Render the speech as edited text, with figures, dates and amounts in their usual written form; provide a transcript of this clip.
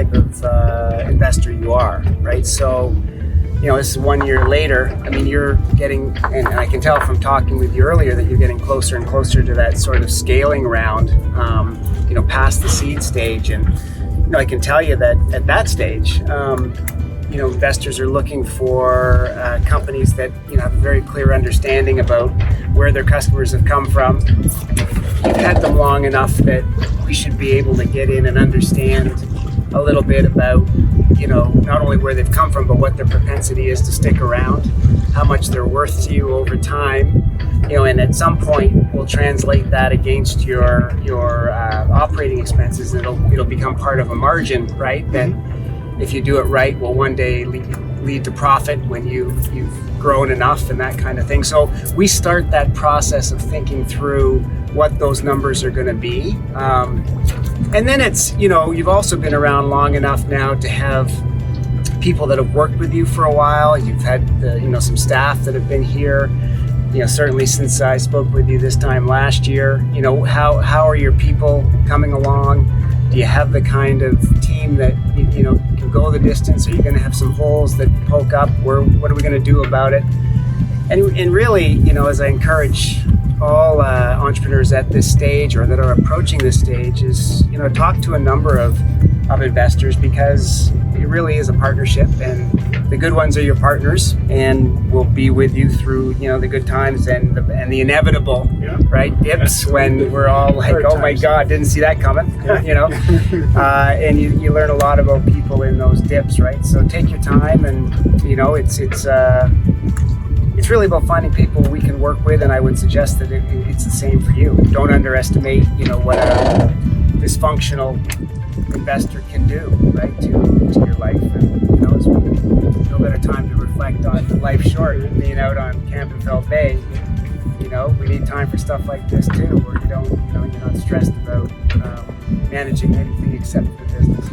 type of investor you are, right? So, this is 1 year later. I mean, you're getting, and I can tell from talking with you earlier that you're getting closer and closer to that sort of scaling round, past the seed stage. And, I can tell you that at that stage, investors are looking for companies that, have a very clear understanding about where their customers have come from. You've had them long enough that we should be able to get in and understand a little bit about, not only where they've come from, but what their propensity is to stick around, how much they're worth to you over time, and at some point we'll translate that against your operating expenses. It'll become part of a margin, right? That if you do it right, will one day lead to profit when you've grown enough and that kind of thing. So we start that process of thinking through what those numbers are going to be. And then it's, you've also been around long enough now to have people that have worked with you for a while. You've had, some staff that have been here, certainly since I spoke with you this time last year. How are your people coming along? Do you have the kind of team that, can go the distance? Are you going to have some holes that poke up? What are we going to do about it? And really, as I encourage all entrepreneurs at this stage or that are approaching this stage is, talk to a number of investors, because it really is a partnership, and the good ones are your partners and will be with you through, the good times and the inevitable, right, dips when we're all like, oh my God, didn't see that coming, and you learn a lot about people in those dips, right? So take your time, and, it's really about finding people we can work with, and I would suggest that it's the same for you. Don't underestimate, what a dysfunctional investor can do, right, to your life. And it's no better time to reflect on the life short than being out on Campbell Bay. We need time for stuff like this too, where you're not stressed about managing anything except the business.